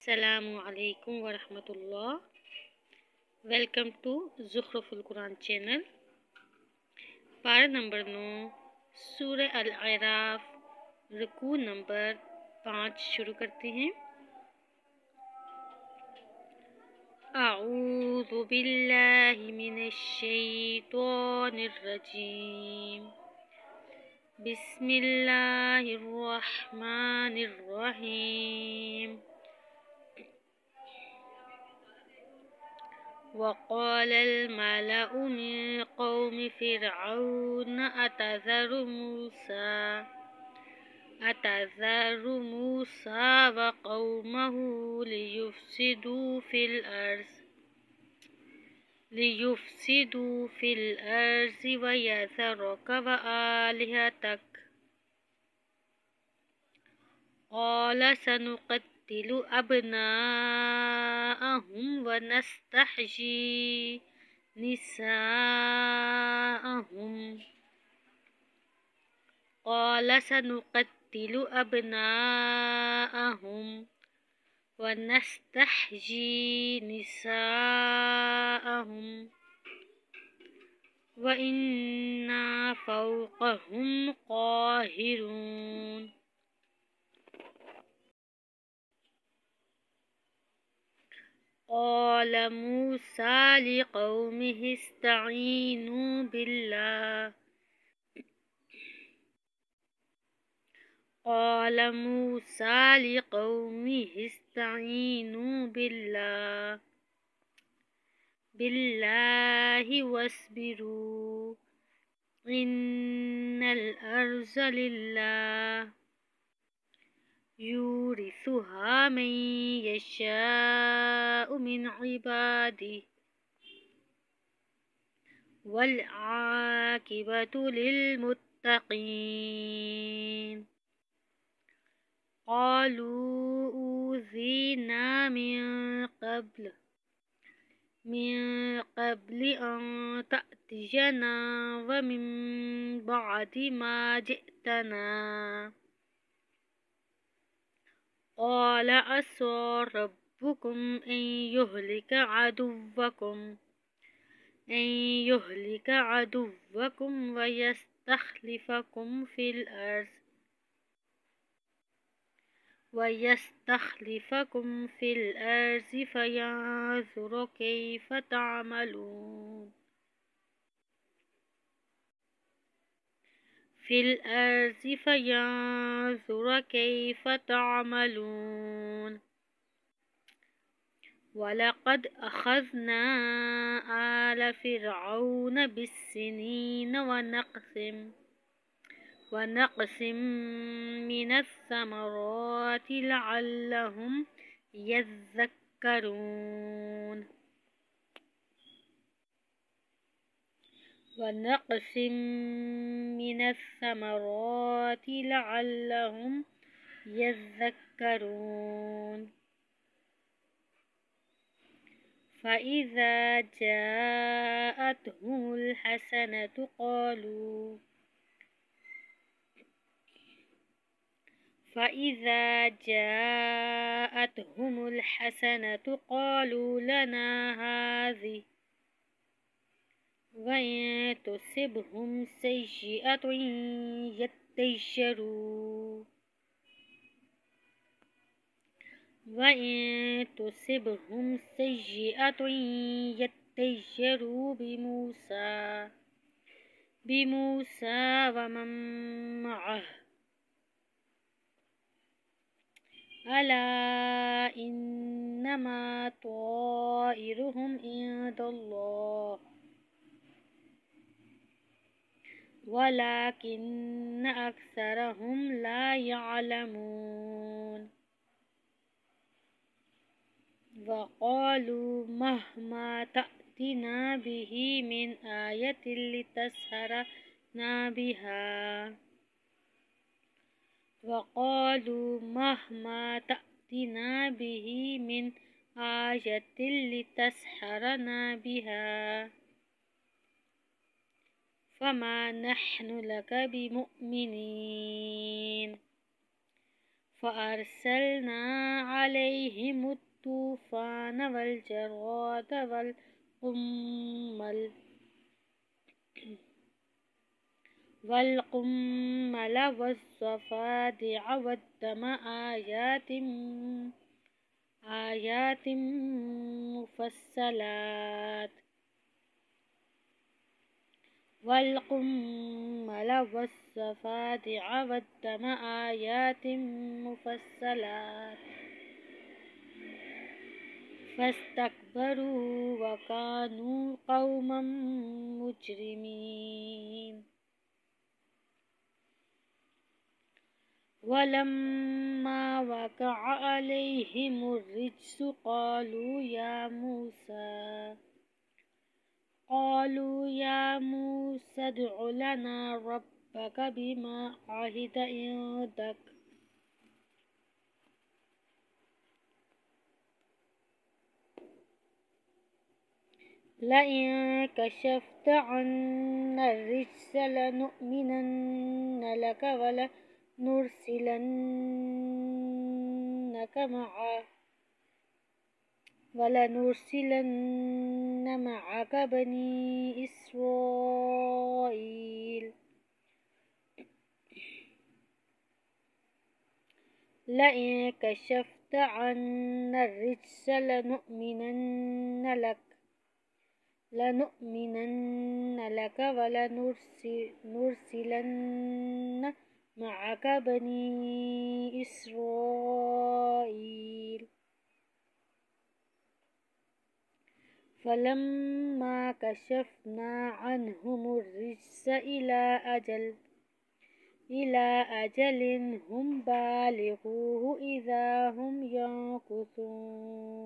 السلام علیکم ورحمۃ اللہ۔ ویلکم ٹو زخرف القرآن چینل۔ پارہ نمبر 9 سورہ الاعراف، رکوع نمبر 5 شروع کرتے ہیں۔ اعوذ باللہ من الشیطان الرجیم، بسم اللہ الرحمن الرحیم۔ وقال الملأ من قوم فرعون أتذر موسى وقومه ليفسدوا في الأرض ويذرك وآلهتك قال سنقتل أبناءهم ونستحيي نساءهم وإنا فوقهم قاهرون۔ قال موسى لقومه استعينوا بالله واصبروا إن الأرض لله يورثها من يشاء من عباده والعاقبة للمتقين۔ قالوا أوذينا من قبل أن تأتينا ومن بعد ما جئتنا، قال عسى ربكم أن يهلك عدوكم ويستخلفكم في الأرض فينظر كيف تعملون۔ وَلَقَدْ أَخَذْنَا آلَ فِرْعَوْنَ بِالسِّنِينَ وَنَقْصٍ مِّنَ الثَّمَرَاتِ لَعَلَّهُمْ يَذَّكَّرُونَ۔ فَإِذَا جَاءَتْهُمُ الْحَسَنَةُ قَالُوا لَنَا هَٰذِهِ وَإِن تُصِبْهُمْ سَيِّئَةٌ يَطَّيَّرُوا بِمُوسَى وَمَن مَّعَهُ، أَلَا إِنَّمَا طَائِرُهُمْ عِندَ اللَّهِ وَلَٰكِنَّ أَكْثَرَهُمْ لَا يَعْلَمُونَ۔ وَقَالُوا مَهْمَا تَأْتِنَا بِهِ مِنْ آيَةٍ لِتَسْحَرَنَا بِهَا فَمَا نَحْنُ لَكَ بِمُؤْمِنِينَ۔ فأرسلنا عليهم الطوفان والجراد والقمل والضفادع والدم آيات مفصلات والقمل والضفادع والدم آيات مفصلات فاستكبروا وكانوا قوما مجرمين ولما وقع عليهم الرجس قالوا يا موسى ادع لنا ربك بما عهد عندك لئن كشفت عنا الرجس لنؤمنن لك ولنرسلن معك بني إسرائيل لئن كشفت عنا الرجس لنؤمنن لك ولنرسلن معك بني إسرائيل فلما كشفنا عنهم الرجس إلى أجل هم بالغوه إذا هم ينكثون